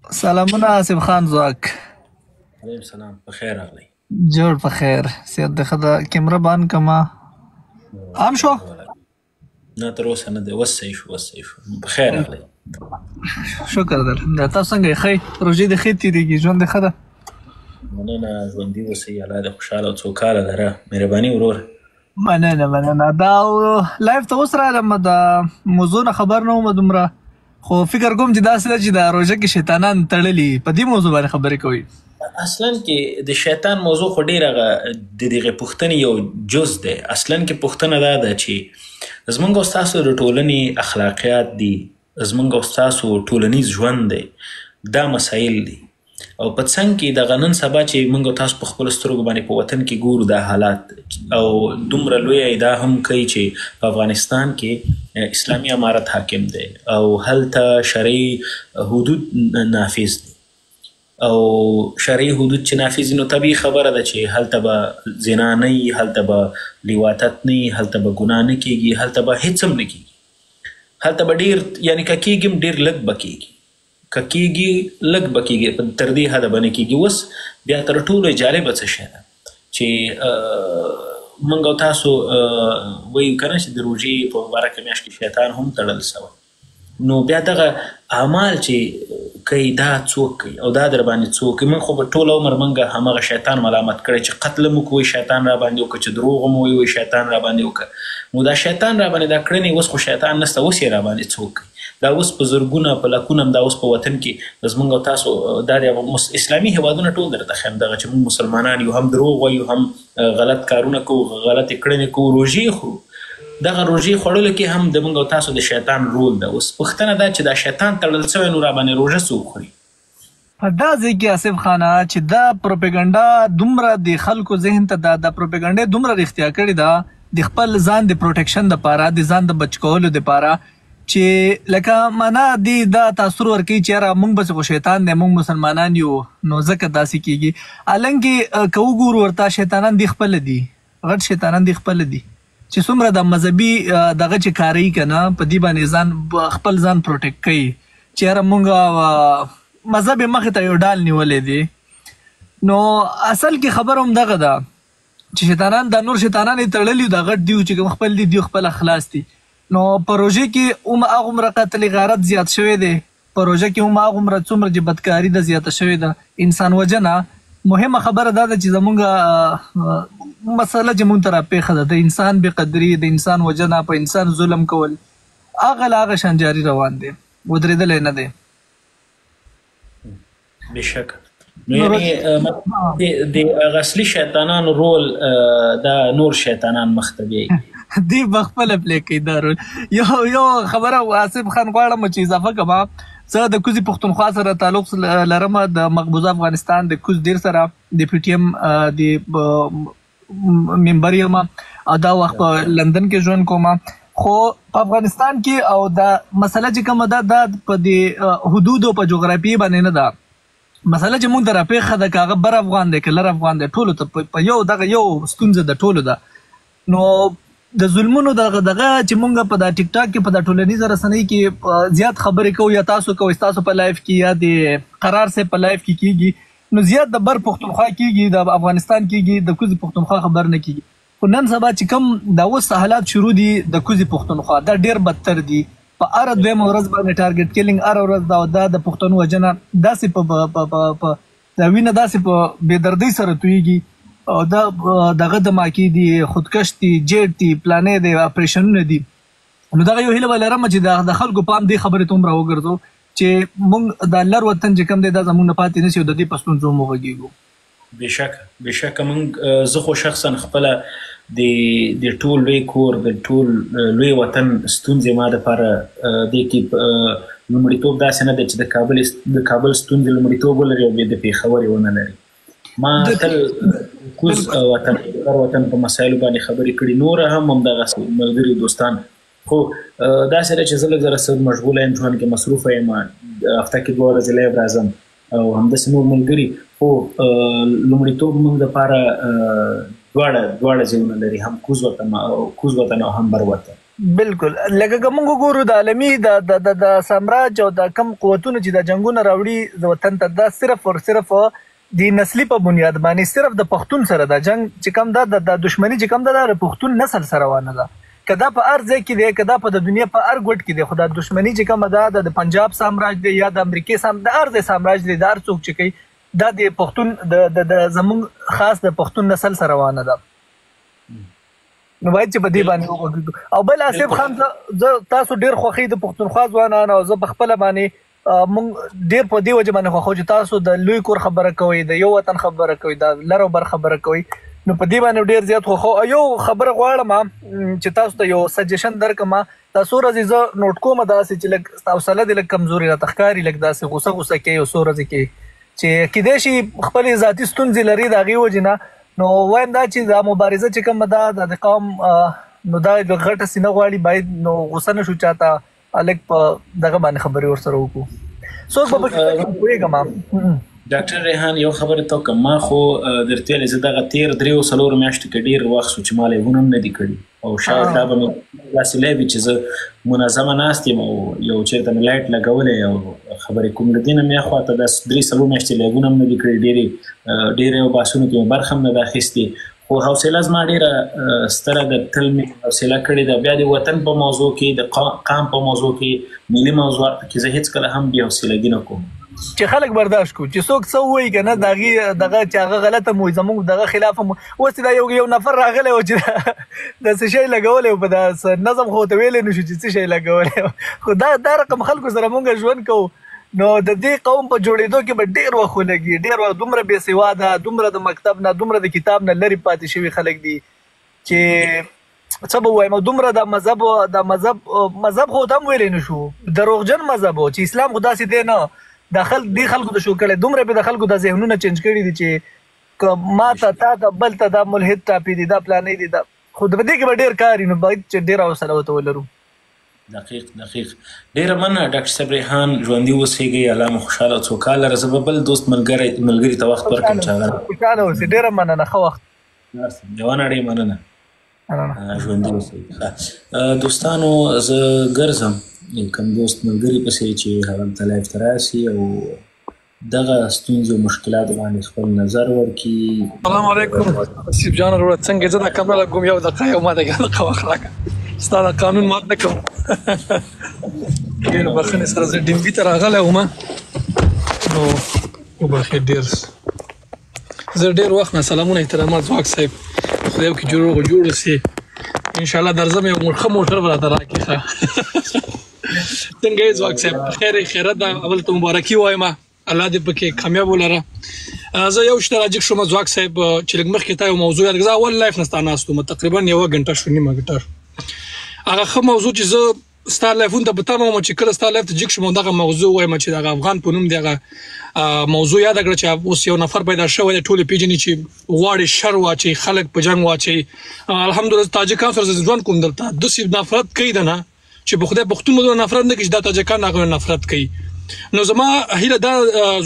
سلامونه آصف خان ځواک. علیکم سلام، په خیر راغلی. جوړ په خیر. صحت د ښه ده؟ کیمره بان کما عام شو. نه تر اوسه نه دی، اوس صحیح شو، اوس صحیح شو. په خیر راغلی. شکر در تاسو څنګه یې؟ ښه روژې د ښې تېرېږي، ژوند د ښه ده؟ مننه، ژوندي اوسئ، الله دې خوشحاله او سوکاله لره. مهرباني ورور. مننه دا لایف ته اوس راغلم، د موضوع نه خبر نه وم دومره، خو فکر کوم چې داسې ده چې د روژه کې شیطانان تړلي، په دې موضوع باندې خبرې کوئ. اصلا کې د شیطان موضوع خو ډېر هغه د دغې پوښتنې یو جز دی. اصلا کې پوښتنه دا ده چې زموږ او ستاسو د ټولنې اخلاقیات دي، زموږ او ستاسو ټولنیز ژوند دی، دا مسایل دي. او په څنګ کې دغه نن سبا چې موږ او تاسو په خپلو سترګو باندې په وطن کې ګورو دا حالات، او دومره لویه ادعا هم کوي چې په افغانستان کې اسلامي امارت حاکم دی او هلته شرعي حدود نافظ دي. او شرعي حدود چې نافظ نو طبیعي خبره ده چې هلته به زنا نه وي، هلته به لیواتت نه وي، هلته به ګناه نه کېږي، هلته به هېڅ هم نه کېږي. هلته به ډېر یعنې که کېږي هم ډېر لږ به کېږي، که کېږي لږ به کېږي، تر دې حده به نه کېږي. اوس بیا تر ټولو جالبه څه شی ده چې موږ او تاسو وایو که نه چې د روژې په مبارکه میاشت کې شیطان هم تړل سوی. نو بیا دغه اعمال چې کوي دا څوک کوي او دا در باندې څوک کوي؟ موږ خو به ټول عمر موږ همغه شیطان ملامت کړی چې قتل مو کوي شیطان را باندې وکړه، چې دروغ مو وایي شیطان را باندې وکړه. نو دا شیطان را باندې دا کړنې اوس خو شیطان نشته، اوس یې را باندې څوک کوي؟ دا اوس په زرګونه په لکونه دا اوس په وطن کې زموږ او تاسو دا د اسلامي هېوادونه ټول درته ښیم دغه چې موږ مسلمانان یو، هم دروغ وایو، هم غلط کارونه کوو، غلطې کړنې کوو، روژې خورو. دغه روژې خوړلو کې هم د موږ او تاسو د شیطان رول ده. اوس پوښتنه ده چې دا شیطان تړل سوی نو را باندې روژه څوک خوري؟ په دا ځای کې آصف خانه چې دا پروپیګنډا دومره د خلکو ذهن ته دا پروپیګنډا دومره رښتیا کړې ده د خپل ځان د پروټیکشن دپاره، د ځان د بچ کولو دپاره، چې لکه معنا دی دا تاثر ورکوي چې یاره موږ بس خو شیطان دی، موږ مسلمانان یو نو ځکه داسې کېږي. حالانکې که وګورو ورته شیطانان دی خپله دي، غټ شیطانان دی خپله دي چې څومره د مذهبي دغه چې کاروي که نه په دې باندې ځان خپل ځان پروټیکټ کوي چې یاره موږ مذهب یې مخې ته یو ډال نیولی دی. نو اصل کې خبره هم دغه ده چې شیطانان دا نور شیطانان یې تړلي دا غټ دي چې کوم خپل دي دوی خپله خلاص دي. نو په روژې کې هم هغومره قتل غارت زیات شوی دی، په روژه کې هم هغومره څومره چې بدکاري ده زیاته شوې ده، انسان وژنه. مهمه خبره دا ده چې زمونږ مسله چې مونږ ته راپېښه ده د انسان بېقدري، د انسان وژنه، په انسان ظلم کول، هغه له هغه شان جاري روان دی، ودرېدلی نه دی. بېشکه. نو یعنې د هغه اصلي شیطانانو رول دا نور شیطانان مخته بیایي دی به خپله پلی کوي دا رول. یو خبره آصف خان غواړم چې اضافه کړم. زه د کوزي پښتونخوا سره تعلق لرم، د مقبوضه افغانستان د کوز ډیر سره د پی ټي ایم د ممبر یم او دا وخت په لندن کې ژوند کوم. خو په افغانستان کې او دا مسله چې کومه ده دا په د حدودو په جغرافیې باندې نه ده. مسله چې مونږ ته راپېښه ده که هغه بر افغان دی که لر افغان دی، ټولو ته په یو دغه یو ستونزه د ټولو ده. نو د ظلمونو دغه چې مونږ په دا ټیک ټاک کې په دا ټولنیزه رسنۍ کې زیات خبرې کوو یا تاسو کوئ ستاسو په لایف کې یا د قرار صاحب په لایف کې کېږي، نو زیات د بر پښتونخوا کېږي، د افغانستان کېږي، د کوزي پښتونخوا خبر نه کېږي. خو نن سبا چې کوم دا اوس حالات شروع دي د کوزي پښتونخوا دا ډېر بدتر دي. په هره دویمه ورځ باندې ټارګټ کیلینګ هره ورځ دا د پښتنو وژنه داسې په دا وینه داسې په بېدردۍ سره تویږي او دا دغه دماکي دي، خودکش دي، جیټ دي، پلانې دي، اپریشنونه دي. نو دغه یو هیله به لرم چې د خلکو پام دې خبرې ته هم راوګرځو چې موږ د لر وطن چې کوم دی دا زموږ نه پاتې نه شي او د دې په ستونزو هم وغږېږو. بېشکه موږ زه خو شخصا خپله د ټول لوی کور د ټول لوی وطن ستونزې ما دپاره دې کې لومړیتوب داسې نه دی چې د کابل ستونزې لومړیتوب ولري او بیا د پېښور یې ونه لري. ما تل کوز وطن په مسایلو باندې خبرې کړي، نور هم همدغسې ملګري دوستان. خو داسې ده چې زه لږ زره څه مشغوله یم، ژوند کې مصروفه یم، هفته کې 2 ورځې لیب راځم او همداسې نور ملګري. خو لومړیتوب موږ دپاره دواړه ځایونه لري، هم کوز وطن او هم بر وطن. بالکل لکه که موږ وګورو د عالمي د سامراج او د کم قوتونو چې د جنګونه راوړي د وطن ته دا صرف او صرف د نسلی په بنیاد باندې صرف د پښتون سره د جنگ چې کم دا د دشمنی چې کم د پښتون نسل سره وانه ده کدا په ارزه کې دی کدا په د دنیا په ار ګډ کې دی خو د دشمنی چې کم ده د پنجاب سامراج دی یا د امریکای د ارزه سامراج دی د ار څوک چې کوي دا د پښتون د زمون خاص د پښتون نسل سره وانه ده نو باید چې په دې باندې وګورو او بل آصف خان تاسو ډیر خوخي د پښتونخوا ځوانان او زه په خپل باندې مونږ ډیر په دې وجه باندې خو چې تاسو د لوی کور خبره کوي د یو وطن خبره کوي د لرو بر خبره کوي نو په دې باندې ډیر زیات خو یو خبره غواړم چې تاسو ته یو سجیشن درکم تاسو ورځ زه نوٹ کوم داسې چې لږ تاسو له د کمزوري را تخکاری لږ داسې غوسه کوي او سو ورځ کې چې کېدې شي خپل ذاتی ستونزې لري د هغې وجې نه نو وایم دا چې دا مبارزه چې کوم ده د قوم نو دا د غټه سینه غواړي باید نو غوسه نه شو چاته الګ په دغه باندې خبرې ورسره وکړو څوک به پکې پوهېږم ډاکټر ریحان یو خبره ته کوم ما خو درته ویلې زه دغه تیر 3 میاشتې کې ډېر وخت سو چې ما لیونه نه دي کړي او شاید دا به مې داسې لیوي چې زه منظمه ناست یم او یو چېرته مې لایټ لګولی او خبرې کوم د دې نه مې خوا ته داسې 3 میاشتې لیونه هم نه دي کړي ډېرې یو بحثونو کې مې برخه هم نه ده اخیستې خو حوصله زما ډېره ستره ده تل مې حوصله کړې ده بیا د وطن په موضوع کې د قام په موضوع کې ملي موضوعات کې زه هېڅکله هم بې حوصلګي نه کوم چې خلک برداشت کو چې څوک څه وایي که نه دغه چې هغه غلطه مو زموږ دغه خلاف هم اوس دا یو نفر راغلی و چې د څه شی لګولی و په دا نظم خو ته ویلی نه شو چې څه شی لګولی خو دا رقم خلکو سره مونږ ژوند کوو نو د دې قوم په جوړېدو کې به ډېر وخت ولګي ډېر وخت دومره بې سواده دومره د مکتب نه دومره د کتاب نه لرې پاتې شوي خلک دي چې څه به ووایم دومره د مذهب خو ته هم ویلی نه شو دروغجن مذهب و چې اسلام خو داسې دی نه دې خلکو ته شو کړی دومره به د خلکو د ذهنونه چینج کړي دي چې ما ته تا ته بل ته دا ملحد ټاپي دي دا پلانې دي دا خو د دې کې به ډېر کار نو باید چې ډېره حوصله ورته ولرو دقیق ډېره مننه ډاکټر صاحب ریحان ژوندي اوسېږئ الله مو خوشحاله او سوکاله زه به بل دوست ملګري ته وخت ورکړم چې خوشحاله اوسې ډېره مننه ښه وخت جوانه ډېر مننه ژوندي اوسئ دوستانو زه ګرځم کوم دوست ملګري پسې چې هغه ته لایف ته راشي او دغه ستونزې او مشکلات باندې خپل نظر ورکړي السلام علیکم آصف جان وروره څنګه زه دا کمره لګوم یو دقیقه یو ما دغه وخت راکړه ستا د قانون مات نه کوم ډېر بخښنې سره زه ډیمبي ته راغلی وم نو وبخښئ زه ډېر وخت نه سلامونه احترامات ځواک صاحب خدای وکړي چې روغ جوړ اوسې انشاءالله درځم یو ښه موټر به راته راکړي ښه څنګه یې ځواک صاحب خیرت ده اول ته مبارکي وایم الله دې پکې کامیاب ولره زه یو شته راجګ شوم ځواک صاحب چې لږ مخکې تا یو موضوع یاد زه اول لایف نه ستا ناست وم تقریبا 1 غنټه شو نیمه غنټه هغه ښه موضوع چې زه ستا لایفونه ته په تمه وم چې کله ستا لایف ته جګ شوم دغه موضوع وایم چې دغه افغان په نوم دی هغه موضوع یاد کړه چې اوس یو نفر پیدا شوی دی ټولې پیژني چې غواړي شر واچي خلک په جنګ واچي الحمدلله تاجکان سره ژوند کوم دلته داسې نفرت کوي ده نه چې په خدای پښتون مو نفرت نه کوي چې دا تاجکان هغه نفرت کوي نو زما هیله دا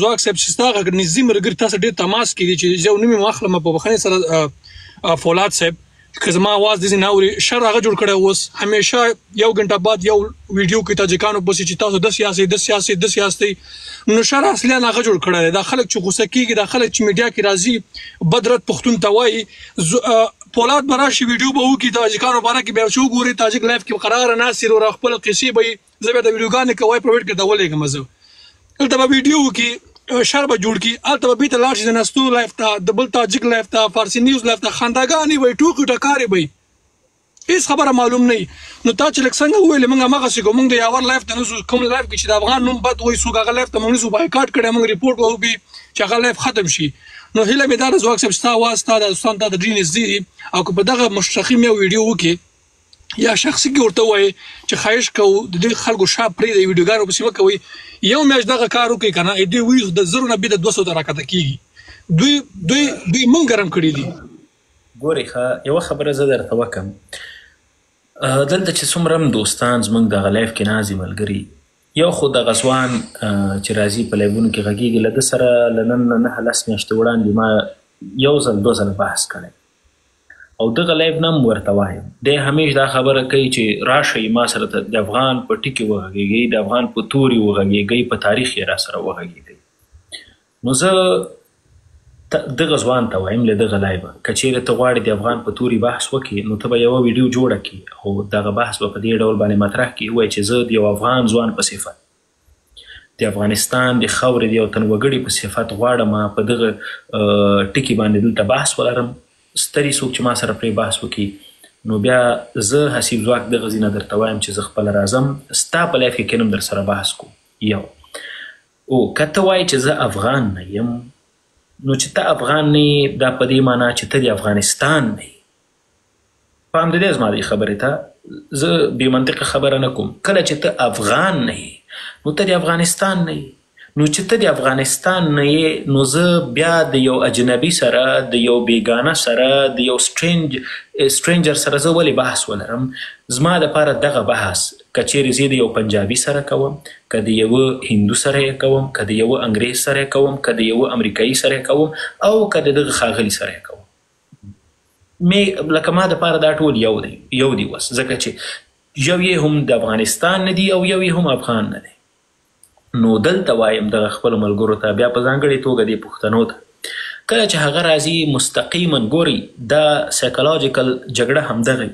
ځواک صاحب چې ستا هغه نږدې ملګري تاسو ډېر تماس کړي چې زه نوم یې واخلم په بخښنې سره فولاد صاحب که زما आवाज دې نه اوري شر هغه جوړ کړی اوس همیشه 1 غنټه بعد یو ویډیو کې تاجکانو پسې چې تاسو د سیاسي نو شر اصلي هغه جوړ کړی دا خلک چې غوسه کېږي دا خلک چې میډیا کې راځي بدرت پښتون ته وایي فولاد براشي ویډیو به وکړي تاجکانو باره کې بیا شو ګوري تاجک لایف کې قرار ناصر او خپل قصې به زه به د ویډیوګانې کوي پرووایډ کړم ولېږم زه دلته به ویډیو وکړي شر به جوړ کړي هلته به بیرته لاړ شي د نستو لایف ته د بل تاجک لایف ته فارسي نیوز لایف ته خنداګانې به ټوکې ټکارې به هېڅ خبره معلوم نه نو تا چې لږ څنګه وویلې موږ هماغسې کوو موږ د یاور لایف ته نه ځو کوم لایف کې چې د افغان نوم بد وایي څوک هغه لایف ته موږ نه ځو بایکاټ کړی موږ ریپورټ به وکړي چې هغه لایف ختم شي نو هیله مې دا ده ځواک صاحب ستا اواز ستا د دوستانو ته د ډېر نږدې دي او که په دغه مستقیم یو ویډیو وکړي یا شخصي کې ورته ووایي چې خواهش کوو د دې خلکو شا پرېږدئ ویډیوګانو پسې مه کوئ یو میاشت دغه کار وکړئ که نه دوی وایي د 0 نه بیا د 200 ته راکښته کېږي دوی موږ ګرم کړي دي ګورئ ښه یوه خبره زه درته وکړم دلته چې څومره هم دوستان زموږ دغه لایف کې نازي ملګري یو خو دغه ځوان چې راځي په لایفونو کې غږېږي له ده سره له نن نه 9 میاشتې وړاندې ما 1 ځل 2 ځله بحث کړی او دغه لایف نه هم ورته وایم دی همیش دا خبره کوي چې راشئ ما سره ته د افغان په ټکي وغږېږئ د افغان په توري وغږېږئ په تاریخ یې را سره وغږېږئ. نو زه دغه ځوان ته وایم له دغه لایبه که چیرې ته غواړې د افغان په توري بحث وکړې نو ته به یوه ویډیو جوړه کړي او دغه بحث به په دې ډول باندې مطرح کړي ووایي چې زه د یو افغان ځوان په صفت د افغانستان د خاورې د یو تن وګړي په صفت غواړم په دغه ټکي باندې دلته بحث ولرم ستري څوک چې ما سره پرې بحث وکړي نو بیا زه حسیب ځواک دغه ځینه درته وایم چې زه خپله راځم ستا په لایف کې کینم در سره بحث کوم. یو او که ته وایې چې زه افغان نه یم نو چې ته افغان نه یې دا په دې معنا چې ته د افغانستان نه یې. پام د دې زما دې خبرې ته زه بې منطقه خبره نه کوم. کله چې ته افغان نه یې نو ته د افغانستان نه یې. نو چې ته د افغانستان نه یې نو زه بیا د یو اجنبي سره د یو بیګانه سره د یو سټرینجر سره زه ولې بحث ولرم. زما دپاره دغه بحث که چیرې زه د یو پنجابي سره کوم که د یوه هندو سره یې کوم که د یوه انګریز سره یې کوم که د یوه امریکایي سره یې کوم او که د دغه ښاغلي سره یې کوم لکه ما دپاره دا ټول یو دی وس ځکه چې یو یې هم د افغانستان نه دی او یو یې هم افغان نه دی. نو دلته وایم دغه خپلو ملګرو ته بیا په ځانګړې توګه دې پښتنو ته کله چې هغه راځي مستقیما ګوري دا سایکولوژیکل جګړه همدغه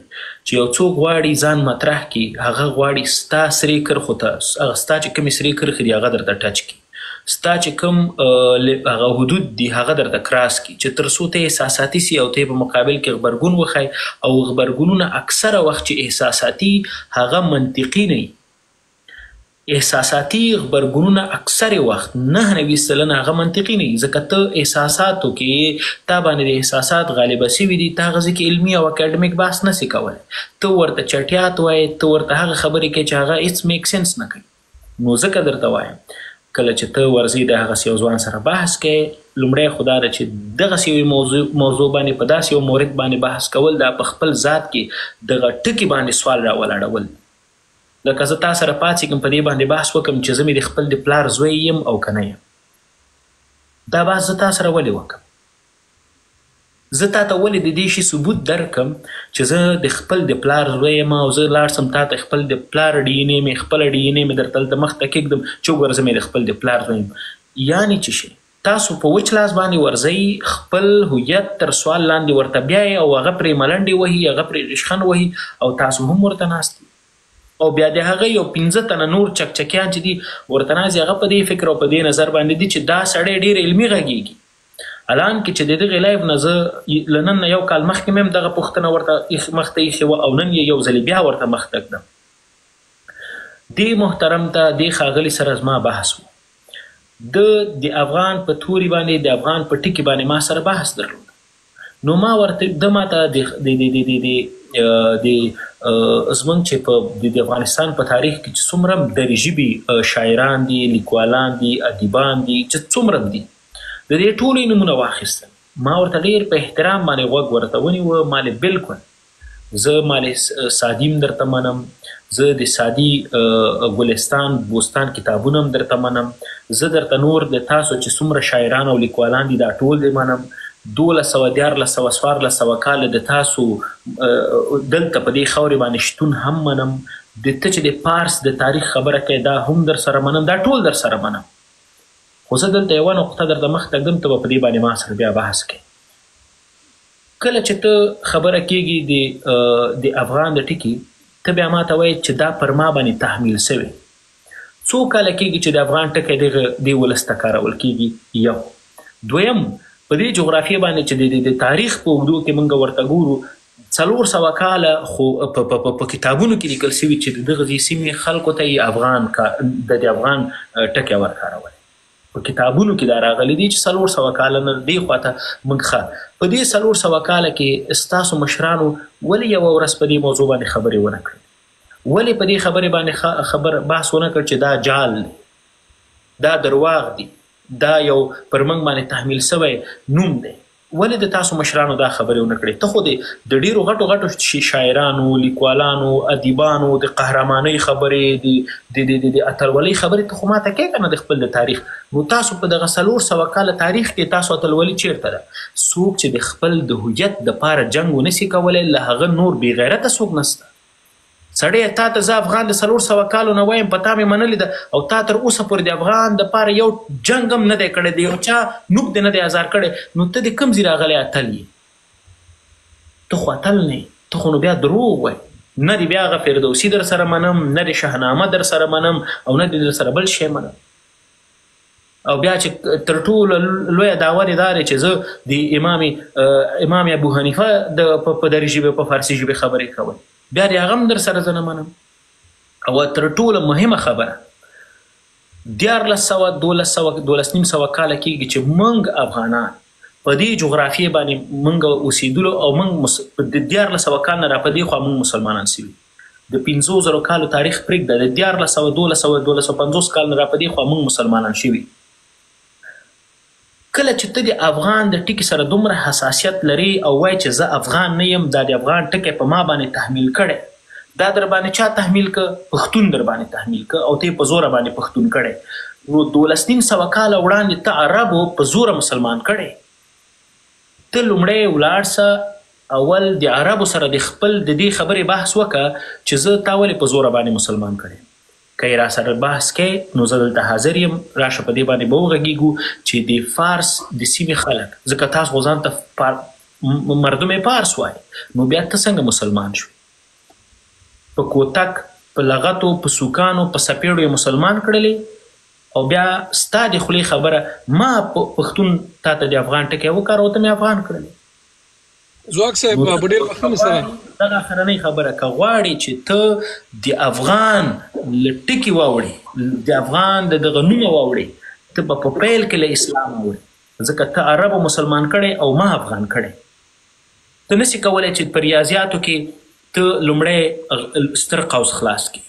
چې یو څوک غواړي ځان مطرح کړي هغه غواړي ستا سرې کرښو ته هغه ستا چې کومې سرې کرښې دي هغه درته ټچ کړي ستا چې کوم هغه حدود دي هغه درته کراس کړي چې تر څو ته احساساتي سي او ته په مقابل کې غبرګون وښایي او غبرګونونه اکثره وخت چې احساساتي هغه منطقي نه وي. احساساتي غبرګونونه اکثر وخت 99% هغه منطقي نه وي ځکه ته احساساتو کې تا باندې د احساسات غالبه سوي دي تا هغه ځای کې علمي او اکاډمیک بحث نسي کولی ته ورته چټیات وایې ته ورته هغه خبرې کوې چې هغه هېڅ میک سینس نه کوي. نو ځکه درته وایم کله چې ته ورځې د هغسې یو ځوان سره بحث کوې لومړی خو دا ده چې دغسې یوې موضوع باندې په داسې یو مورد باندې بحث کول دا په خپل ذات کې دغه ټکي باندې سوال راولاړول لکه زه تا سره پاڅېږم په دې باندې بحث وکړم چې زه مې د خپل د پلار زوی یم او که نه یم. دا بحث زه تا سره ولې وکړم زه تا ته ولې د دې شي ثبوت درکړم چې زه د خپل د پلار زوی یم او زه لاړ سم تا ته خپل د پلار ډي ان اې مې خپله ډي ان اې مې درته دلته مخ ته کېږدم چې وګوره زه مې د خپل د پلار زوی یم. یعنې چې شي تاسو په وچ لاس باندې ورځئ خپل هویت تر سوال لاندې ورته بیایئ او هغه پرې ملنډې وهي هغه پرې رشخند وهي او تاسو هم ورته ناست او بیا د هغه یو 15 تنه نور چکچکیان چې دي ورته ناست هغه په دې فکر او په دې نظر باندې دي چې دا سړی ډېر علمي غږېږي. الان کې چې د دغې لایف نه زه له نن نه یو کال مخکې مې هم دغه پوښتنه ورته مخ ته ایښې وه او نن یې یو ځلې بیا ورته مخ ته کړم. دې محترم ته دې ښاغلي سره زما بحث و د افغان په توري باندې د افغان په ټکي باندې ما سره بحث درلود. نو ما ورته د ماته د زمونږ چې په د افغانستان په تاریخ کې چې څومره دري ژبې شاعران دي لیکوالان دي ادیبان دي چې څومره دي د دې ټولو نومونه واخیستل. ما ورته ډېر په احترام باندې غوږ ورته ونیوه. مالې بلکل زه مالې سادي هم درته منم زه د سادي ګلستان بوستان کتابونه هم درته منم زه درته نور د تاسو چې څومره شاعران او لیکوالان دي دا ټول دې منم 1200 کاله د تاسو دلته په دې خاورې باندې شتون هم منم د ته چې د پارس د تاریخ خبره کوې دا هم در سره منم دا ټول در سره منم. خو زه دلته یوه نقطه درته مخ ته ږدم ته به په دې باندې ما سره بیا بحث کوې. کله چې ته خبره کېږي د افغان د ټکي ته بیا ما ته وایې چې دا پر ما باندې تحمیل سوی څو کاله کېږي چې د افغان ټکی دې ولس ته کارول کېږي. یو دویم په دې جغرافیه باندې چې د تاریخ په اوږدو کې موږ ورته ګورو 400 کاله خو په کتابونو کې لیکل شوي چې د دغه سیمې خلکو ته یې افغان د افغان ټکی ورکارول په کتابونو کې دا راغلی دي چې 400 کاله نه دې خواته موږ په دې 400 کاله کې ستاسو مشرانو ولې یوه ورځ په دې موضوع باندې خبرې ونه کړې ولې په دې خبرې باندې بحث ونه کړ چې دا جال دی دا درواغ دی دا یو پر موږ باندې تحمیل سوی نوم دی ولې د تاسو مشرانو دا خبرې ونه کړې؟ ته خو د ډېرو غټو شاعرانو، لیکوالانو، ادیبانو د قهرمانۍ خبرې، د اتلولۍ خبرې ته خو ماته کې که نه د خپل د تاریخ. نو تاسو په دغه 400 کاله تاریخ کې تاسو اتلولي چیرته ده؟ څوک چې د خپل د هویت دپاره جنګ ونسي کولی، له هغه نور بې غیرته څوک نسته. سړی تا ته زه افغان د 400 کالو نه وایم، په تا مې منلې ده، او تا تر اوسه پورې د افغان دپاره یو جنګ هم نه دی کړی، د یو چا نوک دی نه دی ازار کړی. نو ته د کوم ځای راغلی اتل یې؟ ته خو اتل نه یې، ته خو نو بیا دروغ وایي. نه دی بیا هغه فردوسي در سره منم، نه دی شاهنامه در سره منم، او نه دی در سره بل شی منم. او بیا چې تر ټولو لویه دعوه دې دا دی چې زه د امام ابو حنیفه په دري ژبې په فارسي ژبې خبرې کوئ، بیا د هغه هم در سره زه نه منم. او تر ټوله مهمه خبره 1200 کاله کېږي چې موږ افغانان په دې جغرافیې باندې موږ اوسېدلو، او موږ د 1400 کال نه را په دې خوا موږ مسلمانان سوي. د 500 کالو تاریخ پرېږده، د 1250 کال نه را په دې خوا موږ مسلمانان شوي. کله چې ته د افغان د ټکي سره دومره حساسیت لري او وایي چې زه افغان نه یم، دا د افغان ټکی په ما باندې تحمیل کړی، دا در باندې چا تحمیل که؟ پښتون در باندې تحمیل که، او ته په زوره باندې پښتون کړی. نو 1200 کاله وړاندې ته عربو په زوره مسلمان کړی. ته لومړی ولاړ سه، اول د عربو سره د خپل د دې خبرې بحث وکړه چې زه تا ولې په زوره باندې مسلمان کړی. که یې را سره بحث کوې نو زه دلته حاضر یم، راشه په دې باندې به وغږېږو چې د فارس د سیمې خلک، ځکه تاسو خو ځان ته مردم فارس وایي، نو بیا ته څنګه مسلمان شوې؟ په کوتک، په لغتو، په سوکانو، په سپېړو یې مسلمان کړلې، او بیا ستا د خولې خبره ما پښتون تا ته د افغان ټکی وکاروه، ته مې افغان کړلې. ځواک صاحب په ډېر وخت سره دغه اخرنۍ خبره که غواړې چې ته د افغان له ټکي واوړې، د افغان د دغه نومه واوړې، ته به په پیل کې له اسلام واوړې، ځکه ته عربو مسلمان کړی او ما افغان کړی. ته نسي کولی چې په ریاضیاتو کې ته لومړی ستر قوس خلاص کړي.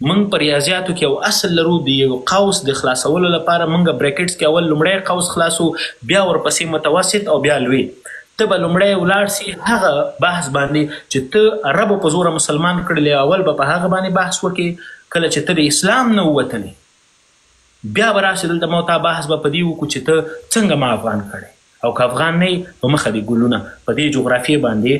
موږ په ریاضیاتو کې یو اصل لرو، د یو قوس د خلاصولو لپاره موږ بریکټس کې اول لومړی قوس خلاصو، بیا ورپسې متوسط او بیا لوی. ته به لومړی ولاړ سي هغه بحث باندې چې ته عربو په زوره مسلمان کړلې، اول به په هغه باندې بحث وکړې. کله چې ته د اسلام نه ووتلې، بیا به راشي دلته ما تا بحث به په دې وکړو چې ته څنګه ما افغان کړی، او که افغان نه یې په مخه دې ګلونه. په دې جغرافیې باندې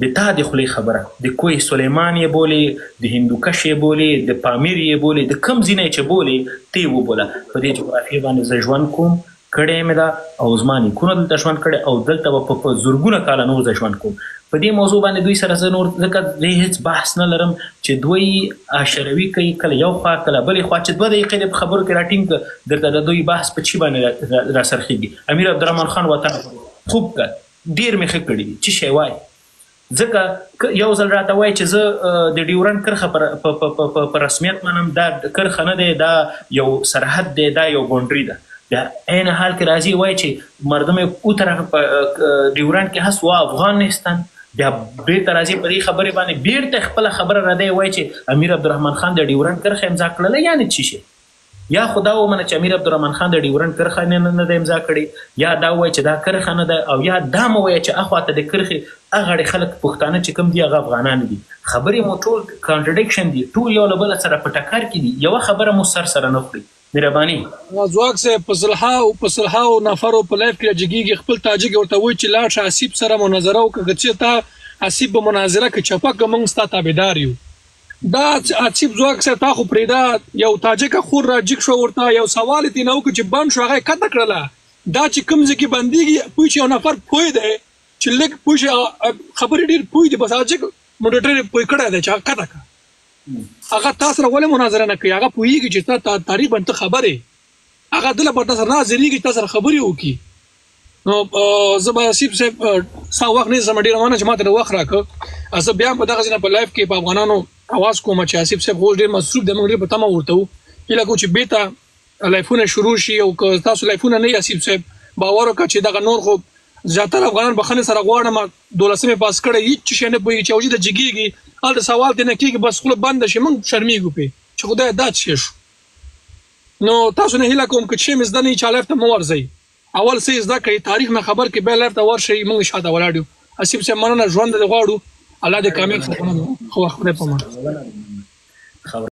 د تا د خولې خبره، د کوه سلیمان یې بولې، د هندوکش یې بولې، د پامیر یې بولې، د کوم ځای نه چې بولې ته یې وبوله. په دې جغرافیې باندې زه ژوند کوم، کړی مې ده، او زما نیکونه دلته ژوند کړی، او دلته به په زرګونه کاله نور زه ژوند کوم. په دې موضوع باندې دوی سره زه نور ځکه زه هېڅ بحث نه لرم چې دوی عشروي کوي، کله یو خوا کله بلې خوا، چې 2 دقیقې په خبرو کې راټینګ درته د دوی بحث په چی باندې راسرخېږي. امیر عبدالرحمن خان وطن خوب کړ، ډېر مې ښه کړي دي، څه شی وایي؟ ځکه یو ځل راته وایي چې زه د ډیورنډ کرښه په رسمیت منم، دا کرښه نه دی، دا یو سرحد دی، دا یو باونډري ده. بیا عین حال کې راځي وایي چې مردم او طرف په ډیورنډ کې هست و افغان نیستن. بیا بیرته راځي په دې خبرې باندې بیرته خپله خبره را دی وایي چې امیر عبدالرحمن خان د ډیورنډ کرښه امضا کړله. یعنې څه شی؟ یا خو دا ومنه چې امیر عبدالرحمن خان د ډیورنډ کرښه نه ده امضا کړې، یا دا وایي چې دا کرښه نه ده، او یا دا مو وایي چې اخواته د کرښې هغه اړې خلک پښتانه چې کوم دي هغه افغانان دي. خبرې مو ټول کانټرډکشن دي، ټول یو له بله سره په ټکر کې دي، یوه خبره مو سره نه خوري. مهرباني ځواک صاحب په صلحاو نفرو په لایف کې راجګېږي، خپل تاجک ورته وایي چې لاړ شه حسیب سره مناظره وکړه، چې تا حسیب به مناظره کې چپک موږ ستا تابعدار یو. دا حسیب ځواک صاحب تا خو پرېږده، یو تاجک خور راجګ شو، ورته یو سوال یې ترېنه وکړو چې بند شو، هغه یې کته کړله. دا چې کوم ځای کې بندېږي پوه چې یو نفر پوه دی چې لږ پوه شي، خبرې ډېر پوه دي، بس تاجک موډریټر یې پوه کړی دی چې هغه کته کړه. هغه تاسو سره ولې مناظره نه کوي؟ هغه پوهېږي چې تا تاریخ باندې ته خبر یې، هغه دله به تا سره نه حاضرېږي چې تا سره خبرې وکړي. نو زه به حسیب صاحب ستا وخت نه ځم، ډېره مننه چې ما ته د وخت راکړه. زه بیا په دغه ځای نه په لایف کې په افغانانو اواز کوم چې حسیب صاحب اوس ډېر مصروف دی، موږ ډېر په تمه ورته وو، هیله کوو چې بېرته لایفونه شروع شي. او که تاسو لایفونه نه یې حسیب صاحب باور وکړه چې دغه نور خو زیاتره افغانان بخښنې سره غواړم، 12مې پاس کړی، هېڅ شی نه پوهېږي چې وجود جګېږي، هلته سوال دی نه کېږي، بس خوله بنده شي، موږ شرمېږو پرې چې خدای دا څه شو. نو تاسو نه هیله کوم که څه مې زده نه وي چا لایف ته مه ورځئ، اول څه زده کړئ تاریخ نه خبر کې به لرته ورشي موږ شاته ولاړ یو اسیب سه مننه ژوند د غواړو الله دې کامیاب کړي خو خدای په امان